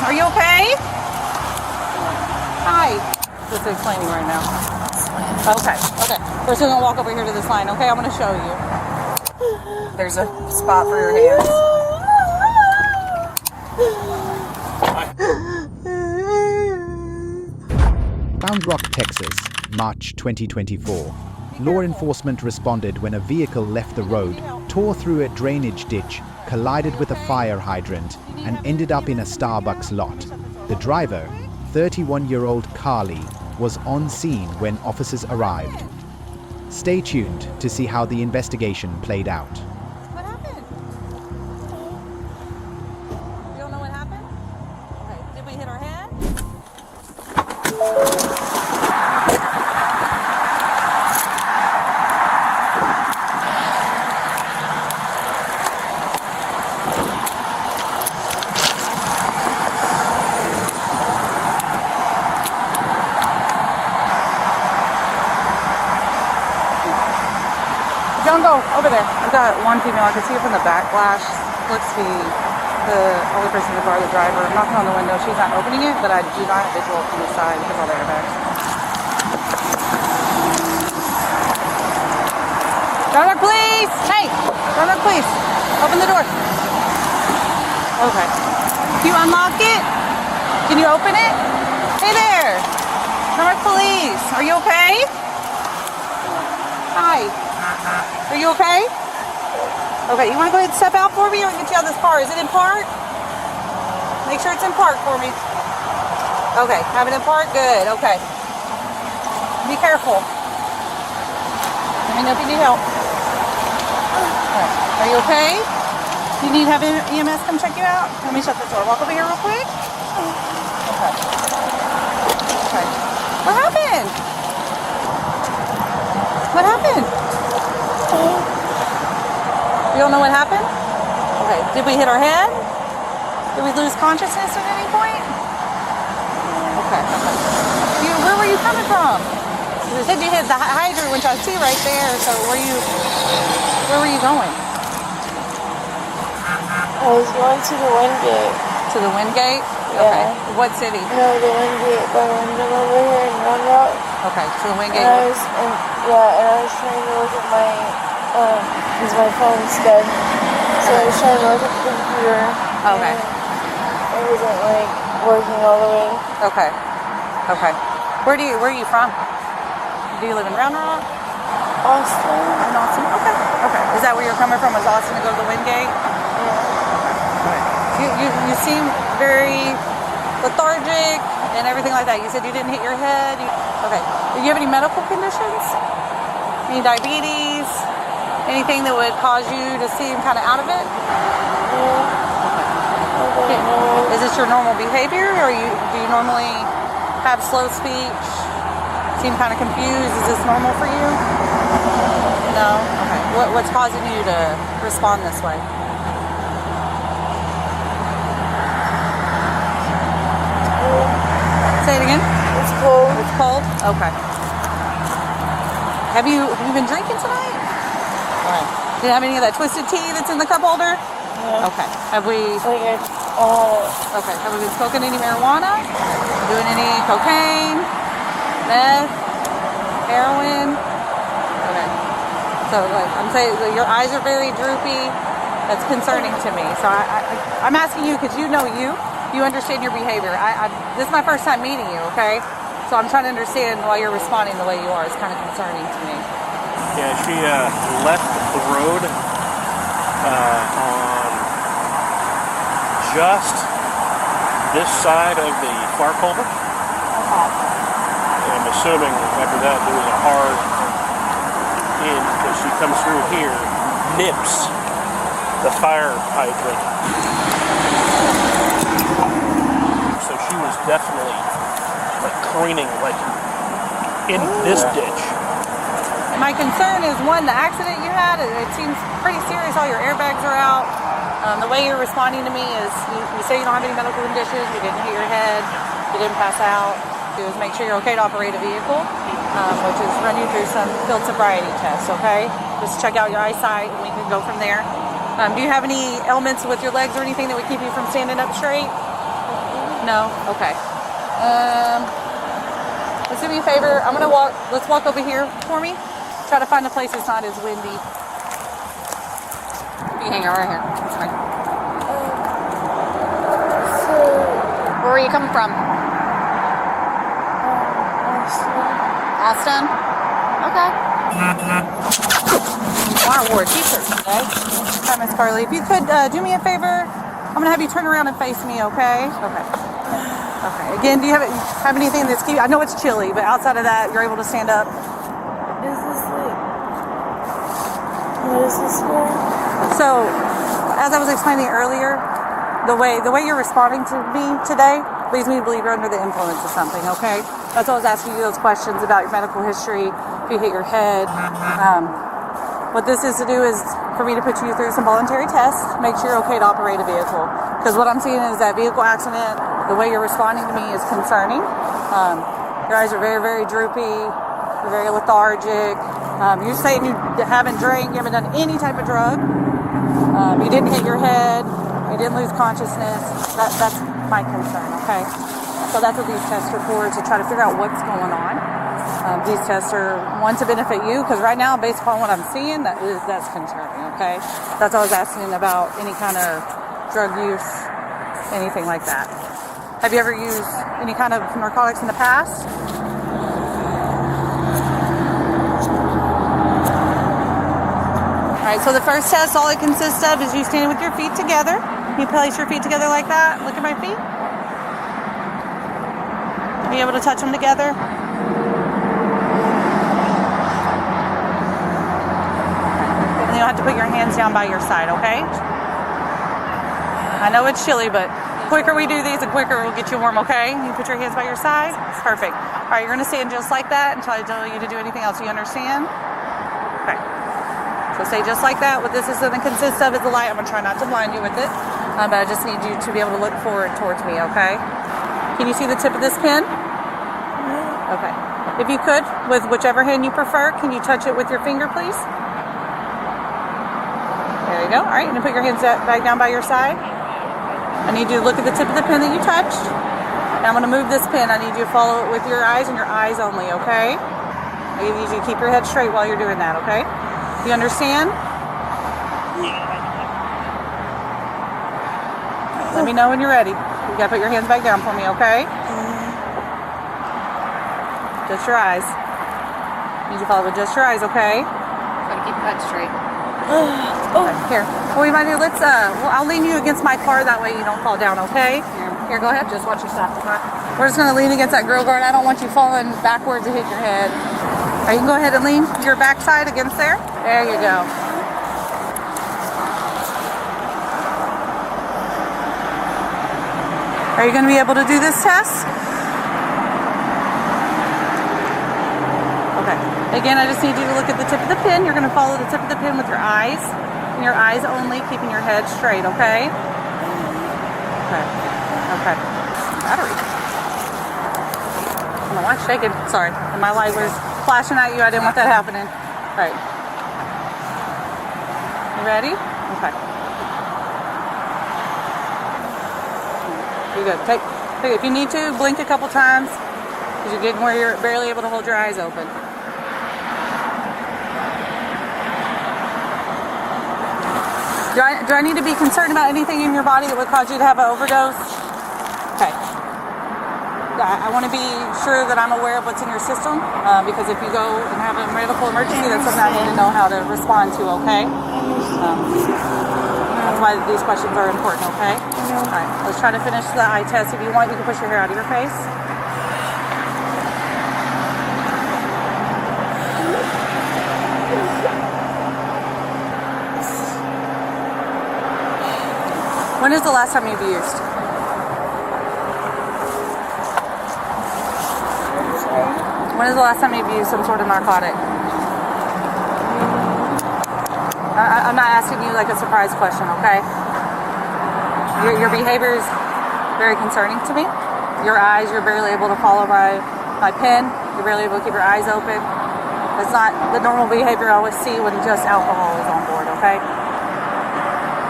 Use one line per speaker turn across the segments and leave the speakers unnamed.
Are you okay? Hi. Just explaining right now. Okay. First we're gonna walk over here to this line, okay? I'm gonna show you. There's a spot for your hands.
Round Rock, Texas, March 2024. Law enforcement responded when a vehicle left the road, tore through a drainage ditch, collided with a fire hydrant, and ended up in a Starbucks lot. The driver, 31-year-old Carly, was on scene when officers arrived. Stay tuned to see how the investigation played out.
What happened? You don't know what happened? Okay. Did we hit our head? Don't go over there. I've got one female. I can see her from the backlash. Looks to be the only person in the car, the driver. I'm knocking on the window. She's not opening it, but I do not have visual from the side because all the airbags. Round Rock Police! Hey! Round Rock Police! Open the door. Okay. Can you unlock it? Can you open it? Hey there! Round Rock Police! Are you okay? Hi. Are you okay? Okay, you want to go ahead and step out for me or get you out of this car? Is it in park? Make sure it's in park for me. Okay, have it in park? Good, okay. Be careful. Let me know if you need help. Okay. Are you okay? You need to have EMS come check you out? Let me shut this door. Walk over here real quick. Okay. Okay. What happened? What happened? You don't know what happened? Okay. Did we hit our head? Did we lose consciousness at any point? Okay. Where were you coming from? You said you hit the hydrant, which I see right there. So where were you going?
I was going to the wind gate.
To the wind gate?
Yeah.
Okay. What city?
No, the wind gate by Wyndham over here in Round Rock.
Okay, to the wind gate.
And I was trying to look at my, because my phone's dead. So I was trying to look at the computer.
Okay.
It wasn't like working all the way.
Okay. Okay. Where are you from? Do you live in Round Rock?
Austin.
In Austin? Okay. Okay. Is that where you're coming from? Was Austin to go to the wind gate? You seem very lethargic and everything like that. You said you didn't hit your head. Okay. Do you have any medical conditions? Any diabetes? Anything that would cause you to seem kind of out of it? Okay. Is this your normal behavior, or do you normally have slow speech? Seem kind of confused? Is this normal for you? No? Okay. What's causing you to respond this way? Say it again?
It's cold.
It's cold? Okay. Have you been drinking tonight? All right. Do you have any of that twisted tea that's in the cup holder?
Yeah.
Okay. Have we...
Okay.
Have we been smoking any marijuana? Doing any cocaine? Meth? Heroin? Okay. So I'm saying your eyes are very droopy. That's concerning to me. So I'm asking you because you know you understand your behavior. This is my first time meeting you, okay? So I'm trying to understand why you're responding the way you are. It's kind of concerning to me.
Yeah, she left the road on just this side of the far culvert. And I'm assuming after that there was a hard in because she comes through here, nips the fire hydrant. So she was definitely careening in this ditch.
My concern is, one, the accident you had, it seems pretty serious. All your airbags are out. The way you're responding to me is you say you don't have any medical conditions, you didn't hit your head, you didn't pass out. Do is make sure you're okay to operate a vehicle, which is run you through some field sobriety tests, okay? Just check out your eyesight and we can go from there. Do you have any ailments with your legs or anything that would keep you from standing up straight? No? Okay. Let's do me a favor. I'm gonna walk. Let's walk over here for me. Try to find a place that's not as windy. You hang out right here. That's fine. Where are you coming from? Austin. Okay. I wore a t-shirt today. Hi, Miss Carly. If you could do me a favor, I'm gonna have you turn around and face me, okay? Okay. Okay. Again, do you have anything that's keep? I know it's chilly, but outside of that, you're able to stand up.
Is this like, what is this for?
So, as I was explaining earlier, the way you're responding to me today leads me to believe you're under the influence of something, okay? That's why I was asking you those questions about your medical history, if you hit your head. What this is to do is for me to put you through some voluntary tests, make sure you're okay to operate a vehicle. Because what I'm seeing is that vehicle accident, the way you're responding to me is concerning. Your eyes are very, very droopy, you're very lethargic. You're saying you haven't drank, you haven't done any type of drug. You didn't hit your head, you didn't lose consciousness. That's my concern, okay? So that's what these tests are for, to try to figure out what's going on. These tests are one to benefit you, because right now, based upon what I'm seeing, that's concerning, okay? That's what I was asking about any kind of drug use, anything like that. Have you ever used any kind of narcotics in the past? All right, so the first test, all it consists of is you standing with your feet together. You place your feet together like that. Look at my feet. Are you able to touch them together? And you'll have to put your hands down by your side, okay? I know it's chilly, but the quicker we do these, the quicker we'll get you warm, okay? You put your hands by your side. Perfect. All right, you're going to stand just like that until I tell you to do anything else. You understand? Okay. So stay just like that. What this is going to consist of is the light. I'm going to try not to blind you with it, but I just need you to be able to look forward towards me, okay? Can you see the tip of this pen? Okay. If you could, with whichever hand you prefer, can you touch it with your finger, please? There you go. All right, and then put your hands back down by your side. I need you to look at the tip of the pen that you touched. Now I'm going to move this pen. I need you to follow it with your eyes and your eyes only, okay? I need you to keep your head straight while you're doing that, okay? You understand? Let me know when you're ready. You got to put your hands back down for me, okay? Just your eyes. You need to follow with just your eyes, okay? Try to keep your head straight. Okay, here. What we might do, I'll lean you against my car, that way you don't fall down, okay? Here, go ahead. Just watch your stop. We're just going to lean against that grill guard. I don't want you falling backwards and hit your head. All right, you can go ahead and lean your backside against there. There you go. Are you going to be able to do this test? Okay. Again, I just need you to look at the tip of the pen. You're going to follow the tip of the pen with your eyes. And your eyes only, keeping your head straight, okay? Okay. Okay. Battery. I don't know why it's shaking. Sorry. And my light was flashing at you. I didn't want that happening. All right. You ready? Okay. You're good. Take, if you need to, blink a couple times, because you're getting where you're barely able to hold your eyes open. Do I need to be concerned about anything in your body that would cause you to have an overdose? Okay. I want to be sure that I'm aware of what's in your system, because if you go and have a medical emergency, that's something I need to know how to respond to, okay? That's why these questions are important, okay? All right, let's try to finish the eye test. If you want, you can push your hair out of your face. When is the last time you've used? When is the last time you've used some sort of narcotic? I'm not asking you like a surprise question, okay? Your behavior is very concerning to me. Your eyes, you're barely able to follow my pen. You're barely able to keep your eyes open. That's not the normal behavior I always see when just alcohol is on board, okay?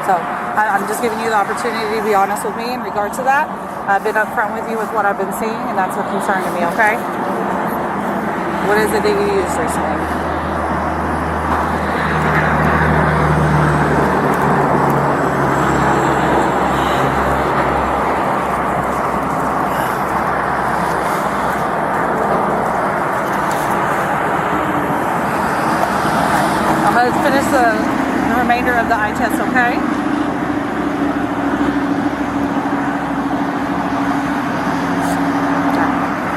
So I'm just giving you the opportunity to be honest with me in regards to that. I've been upfront with you with what I've been seeing, and that's a concern to me, okay? What is it that you used recently? I'm going to finish the remainder of the eye test, okay?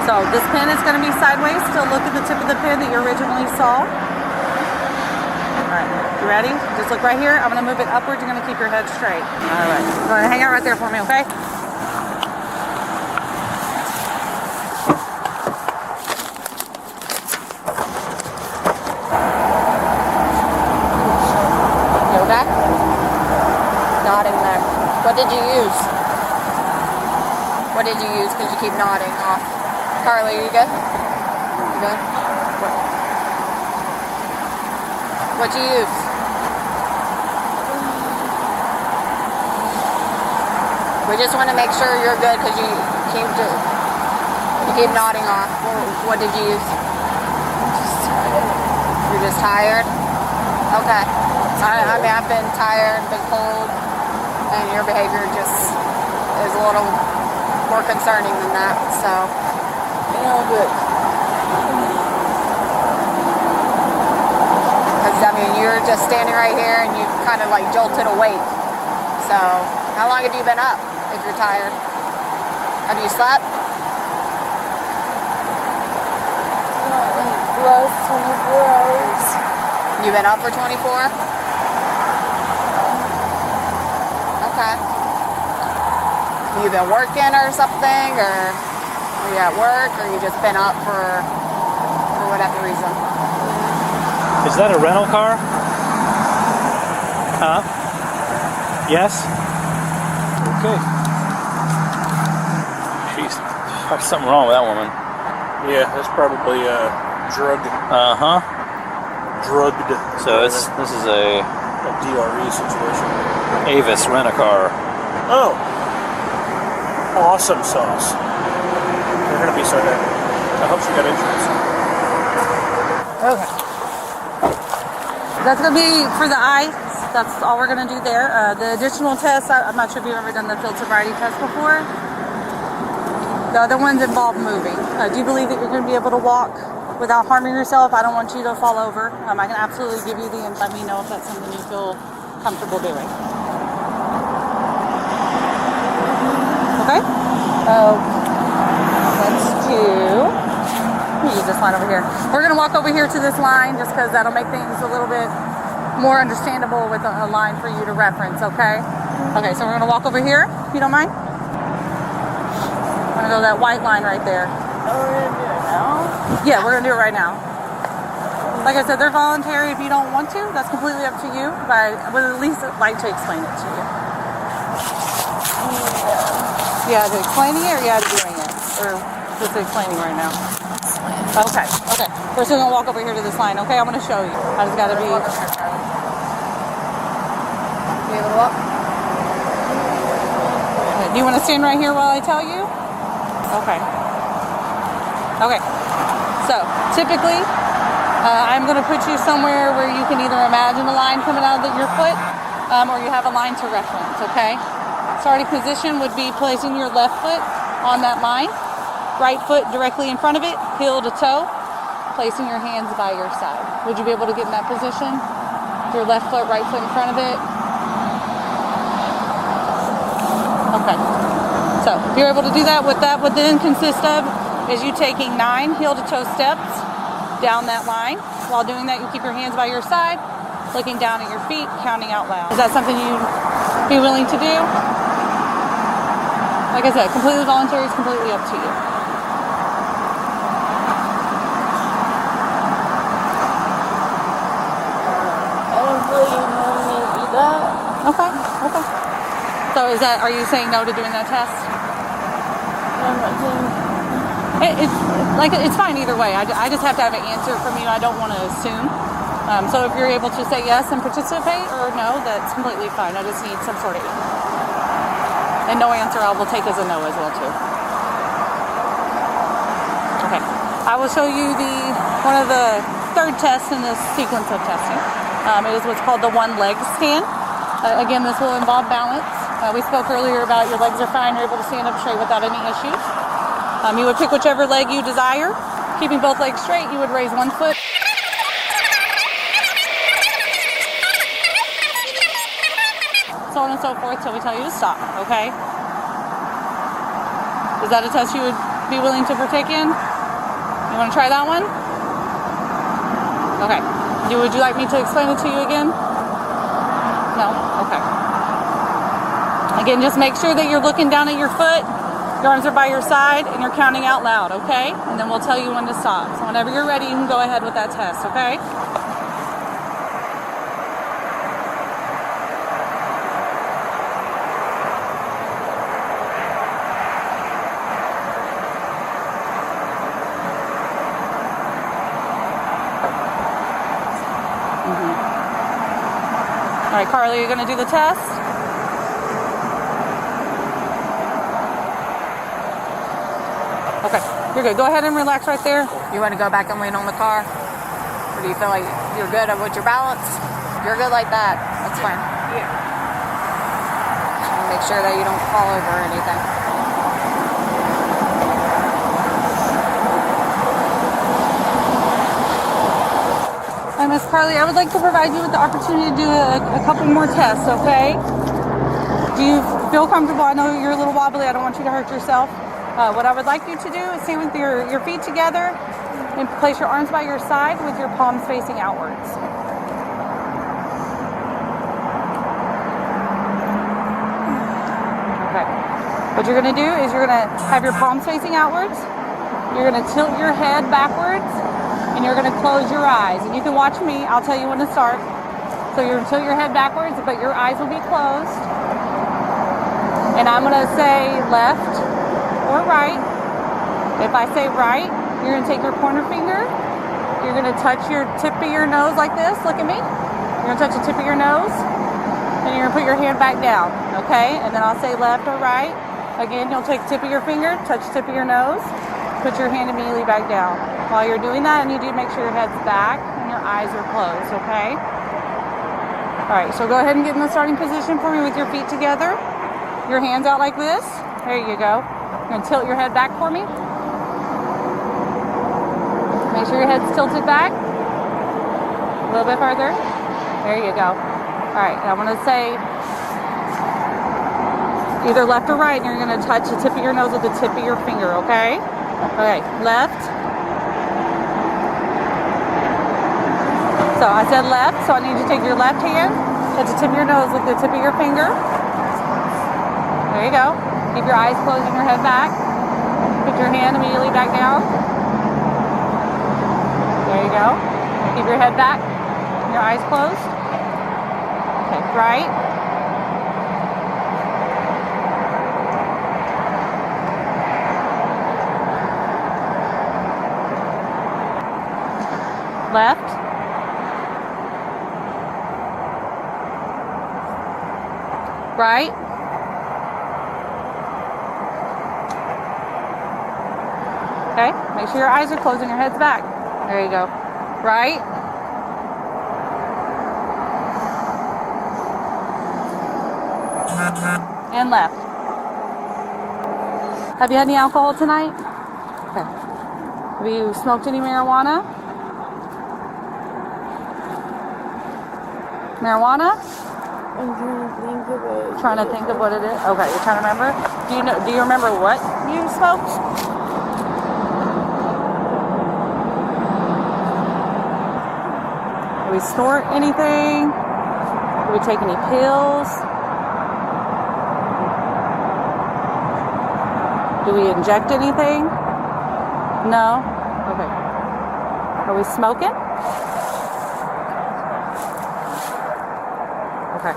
So this pin is going to be sideways. Still look at the tip of the pin that you originally saw. Alright, you ready? Just look right here. I'm going to move it upwards. You're going to keep your head straight. Alright, go ahead and hang out right there for me, okay? You okay?
Nodding there. What did you use? What did you use? Because you keep nodding off. Carly, are you good? You good? What'd you use? We just want to make sure you're good because you keep nodding off. What did you use? You're just tired? Okay. I mean, I've been tired, been cold, and your behavior just is a little more concerning than that, so. Good. Because, I mean, you're just standing right here and you kind of like jolted awake. So, how long have you been up if you're tired? Have you slept?
Last 24 hours.
You've been up for 24? Okay. You've been working or something, or are you at work, or you just been up for whatever reason?
Is that a rental car? Huh? Yes? Okay. Jeez, there's something wrong with that woman.
Yeah, that's probably drugged.
Uh-huh.
Drugged.
So this is a
DRE situation.
Avis rent-a-car.
Oh. Awesome sauce. They're gonna be so happy. I hope she got insurance.
Okay. That's going to be for the eyes. That's all we're going to do there. The additional tests, I'm not sure if you've ever done the field sobriety test before. The other ones involve moving. Do you believe that you're going to be able to walk without harming yourself? I don't want you to fall over. I can absolutely give you the, and let me know if that's something you feel comfortable doing. Okay? Let's do... use this line over here. We're going to walk over here to this line just because that'll make things a little bit more understandable with a line for you to reference, okay? Okay, so we're going to walk over here, if you don't mind. We're going to go that white line right there.
Oh, we're gonna do it now?
Yeah, we're going to do it right now. Like I said, they're voluntary if you don't want to. That's completely up to you, but I would at least like to explain it to you. Yeah, to explaining it or yeah, to doing it? Or just explaining right now? Okay. We're still gonna walk over here to this line, okay? I'm gonna show you. I just gotta be. You able to walk? Okay. Do you want to stand right here while I tell you? Okay. So typically, I'm gonna put you somewhere where you can either imagine a line coming out of your foot, or you have a line to reference. Okay. Starting position would be placing your left foot on that line. Right foot directly in front of it, heel to toe, placing your hands by your side. Would you be able to get in that position? Your left foot, right foot in front of it. Okay. So if you're able to do that, what that would then consist of is you taking 9 heel to toe steps down that line. While doing that, you keep your hands by your side, looking down at your feet, counting out loud. Is that something you'd be willing to do? Like I said, completely voluntary, is completely up to you. Okay. So are you saying no to doing that test? It's fine either way. I just have to have an answer from you. I don't want to assume. So if you're able to say yes and participate or no, that's completely fine. I just need some sort of answer. And no answer I will take as a no as well too. Okay. I will show you one of the third tests in this sequence of testing. It is what's called the one leg scan. Again, this will involve balance. We spoke earlier about your legs are fine, you're able to stand up straight without any issues. You would pick whichever leg you desire. Keeping both legs straight, you would raise one foot. So on and so forth till we tell you to stop, okay? Is that a test you would be willing to partake in? You want to try that one? Okay. Would you like me to explain it to you again? No? Okay. Again, just make sure that you're looking down at your foot, your arms are by your side, and you're counting out loud, okay? And then we'll tell you when to stop. So whenever you're ready, you can go ahead with that test, okay? All right, Carly, you're going to do the test? Okay, you're good. Go ahead and relax right there.
You want to go back and lean on the car? Or do you feel like you're good with your balance? You're good like that. That's fine.
Yeah.
Make sure that you don't fall over or anything.
Miss Carly, I would like to provide you with the opportunity to do a couple more tests, okay? Do you feel comfortable? I know you're a little wobbly. I don't want you to hurt yourself. What I would like you to do is stand with your feet together and place your arms by your side with your palms facing outwards. Okay. What you're going to do is you're going to have your palms facing outwards. You're going to tilt your head backwards. And you're going to close your eyes. And you can watch me. I'll tell you when to start. So you're going to tilt your head backwards, but your eyes will be closed. And I'm going to say left or right. If I say right, you're going to take your pointer finger. You're going to touch your tip of your nose like this. Look at me. You're going to touch the tip of your nose. And you're going to put your hand back down. Okay? And then I'll say left or right. Again, you'll take the tip of your finger, touch the tip of your nose. Put your hand immediately back down. While you're doing that, I need you to make sure your head's back and your eyes are closed, okay? All right, so go ahead and get in the starting position for me with your feet together. Your hands out like this. There you go. You're gonna tilt your head back for me. Make sure your head's tilted back. A little bit further. There you go. All right, I wanna say either left or right, and you're gonna touch the tip of your nose with the tip of your finger, okay? Okay, left. So I said left, so I need you to take your left hand, touch the tip of your nose with the tip of your finger. There you go. Keep your eyes closed and your head back. Put your hand immediately back down. There you go. Keep your head back and your eyes closed. Okay, right. Left. Right. Okay, make sure your eyes are closed and your head's back. There you go. Right. And left. Have you had any alcohol tonight? Okay. Have you smoked any marijuana? Marijuana?
I'm trying to think of it.
Trying to think of what it is. Okay, you're trying to remember. Do you remember what you smoked? Do we snort anything? Do we take any pills? Do we inject anything? No? Okay. Are we smoking? Okay.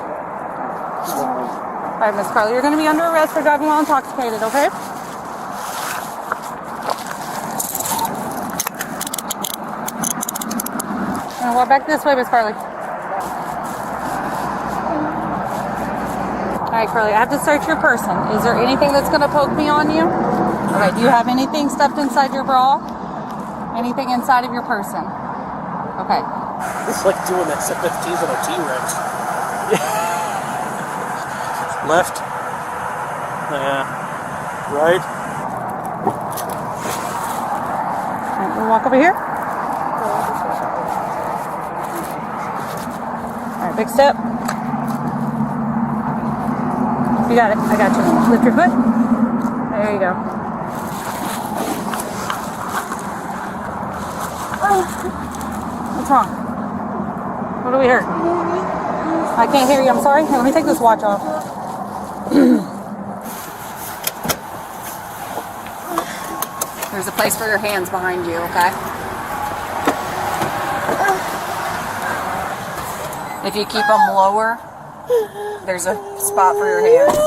All right, Miss Carly, you're going to be under arrest for driving while intoxicated, okay? And walk back this way, Miss Carly. right, Curly, I have to search your person. Is there anything that's going to poke me on you? Okay, do you have anything stuffed inside your bra? Anything inside of your person? Okay.
It's like doing that 715s on a T-Rex. Left. Yeah. Right.
All right, we'll walk over here. All right, big step. You got it. I got you. Lift your foot. There you go. What's wrong? What do we hear? I can't hear you. I'm sorry. Here, let me take this watch off.
There's a place for your hands behind you, okay? If you keep them lower, there's a spot for your hands.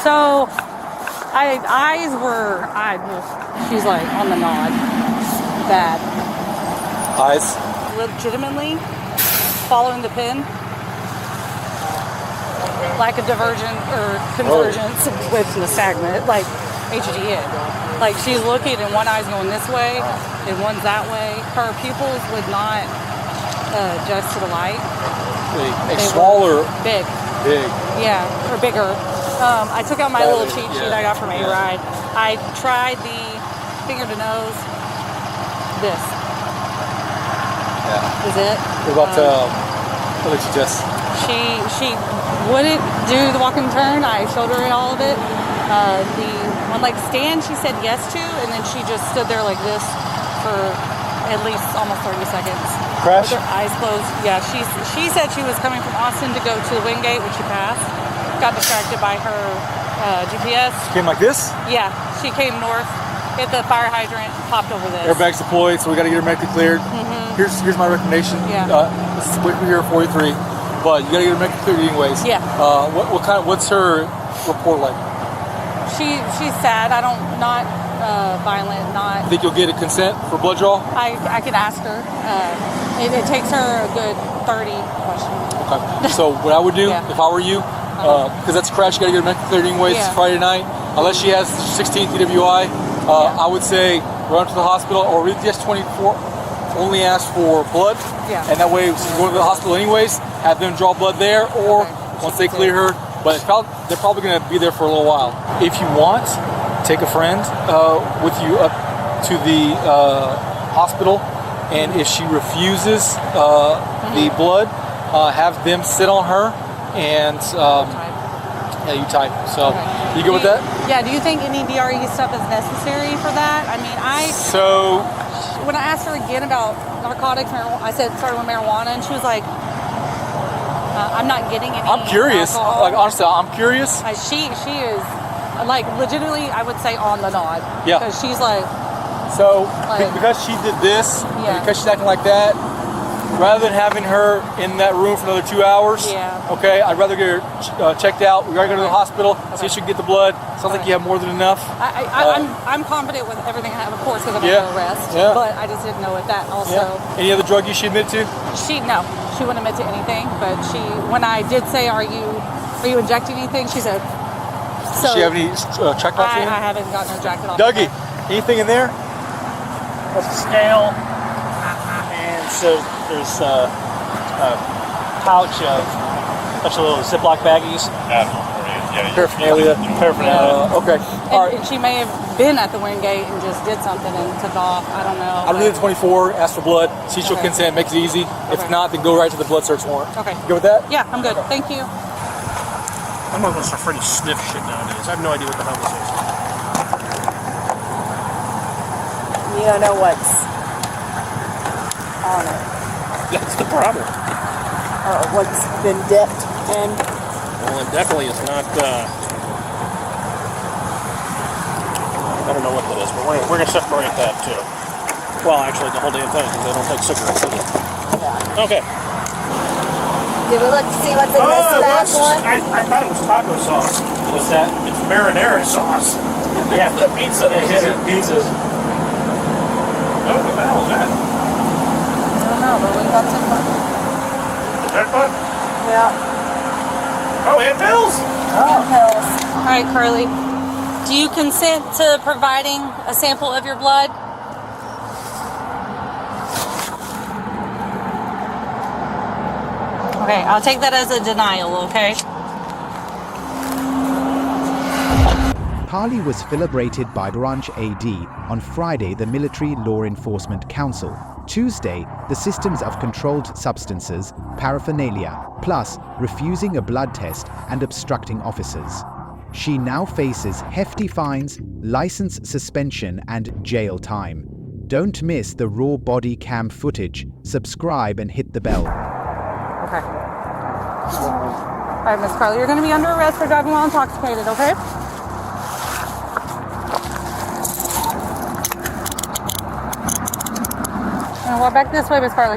So, she's like on the nod. Bad.
Eyes.
Legitimately following the pin. Lack of divergent or convergence with nystagmus, like HGN. Like she's looking and one eye's going this way and one's that way. Her pupils would not adjust to the light.
Smaller.
Big.
Big.
Yeah, or bigger. I took out my little cheat sheet I got from A-Ride. I tried the finger to nose. This.
Yeah.
Is it?
What about what did you just?
She wouldn't do the walk and turn. I showed her all of it. The one leg stand she said yes to, and then she just stood there like this for at least almost 30 seconds.
Crash?
With her eyes closed. Yeah, she said she was coming from Austin to go to the Wingate, which she passed. Got distracted by her GPS.
She came like this?
Yeah, she came north, hit the fire hydrant, popped over this.
Airbags deployed, so we got to get her medically cleared. Here's my recommendation.
Yeah.
This is quick here, 43, but you got to get her medically cleared anyways.
Yeah.
What's her report like?
She's sad. I don't, not violent, not.
Think you'll get a consent for blood draw?
I can ask her. It takes her a good 30 questions.
Okay. So what I would do if I were you, because that's a crash, you got to get her medically cleared anyways. It's Friday night. Unless she has 16 DWI, I would say run to the hospital or read the S24. Only ask for blood, and that way, since you're going to the hospital anyways, have them draw blood there, or once they clear her. But they're probably going to be there for a little while. If you want, take a friend with you up to the hospital, and if she refuses the blood, have them sit on her and you type. So you good with that?
Yeah. Do you think any DRE stuff is necessary for that? I mean, when I asked her again about narcotics, I said starting with marijuana, and she was like, I'm not getting any.
I'm curious.
Alcohol.
Like honestly, I'm curious.
She is like legitimately, I would say on the nod.
Yeah.
Because she's like.
So because she did this, and because she's acting like that, rather than having her in that room for another 2 hours, okay, I'd rather get her checked out. We gotta go to the hospital, see if she can get the blood. Sounds like you have more than enough.
I'm confident with everything I have, of course, because I'm under arrest.
Yeah.
But I just didn't know what that also.
Yeah. Any other drug she admitted to?
No, she wouldn't admit to anything. But when I did say, "Are you injecting anything?" She said. So
does she have any check off?
I haven't gotten her jacket off.
Dougie, anything in there?
That's a scale, and so there's a pouch of a bunch of little Ziploc baggies. Paraphernalia.
Okay. All right.
And she may have been at the Wingate and just did something and took off. I don't know.
I'll do the 24, ask for blood, see she'll consent, make it easy. If not, then go right to the blood search warrant.
Okay.
You good with that?
Yeah, I'm good. Thank you.
I'm not going to start Freddie sniff shit nowadays. I have no idea what the hell this is.
You don't know what's on it.
That's the problem.
Or what's been dipped in.
Well, it definitely is not. I don't know what that is, but we're going to separate that too. Well, actually, the whole damn thing, because they don't take cigarettes either.
Yeah.
Okay.
Did we look to see what's in this last one?
I thought it was taco sauce. What's that? It's marinara sauce. Yeah, the pizza. They hit it. Pizzas. Oh, what the hell is that?
I don't know, but we got some fun.
Is that fun?
Yeah.
Oh, and pills!
Oh, pills.
All right, Carly. Do you consent to providing a sample of your blood? Okay, I'll take that as a denial, okay?
Parley was celebrated by Branch AD on Friday, the Military Law Enforcement Council. Tuesday, the Systems of Controlled Substances, Paraphernalia, plus refusing a blood test and obstructing officers. She now faces hefty fines, license suspension, and jail time. Don't miss the raw body cam footage. Subscribe and hit the bell.
Okay. All right, Miss Carly, you're going to be under arrest for driving while intoxicated, okay? Walk back this way, Miss Carly.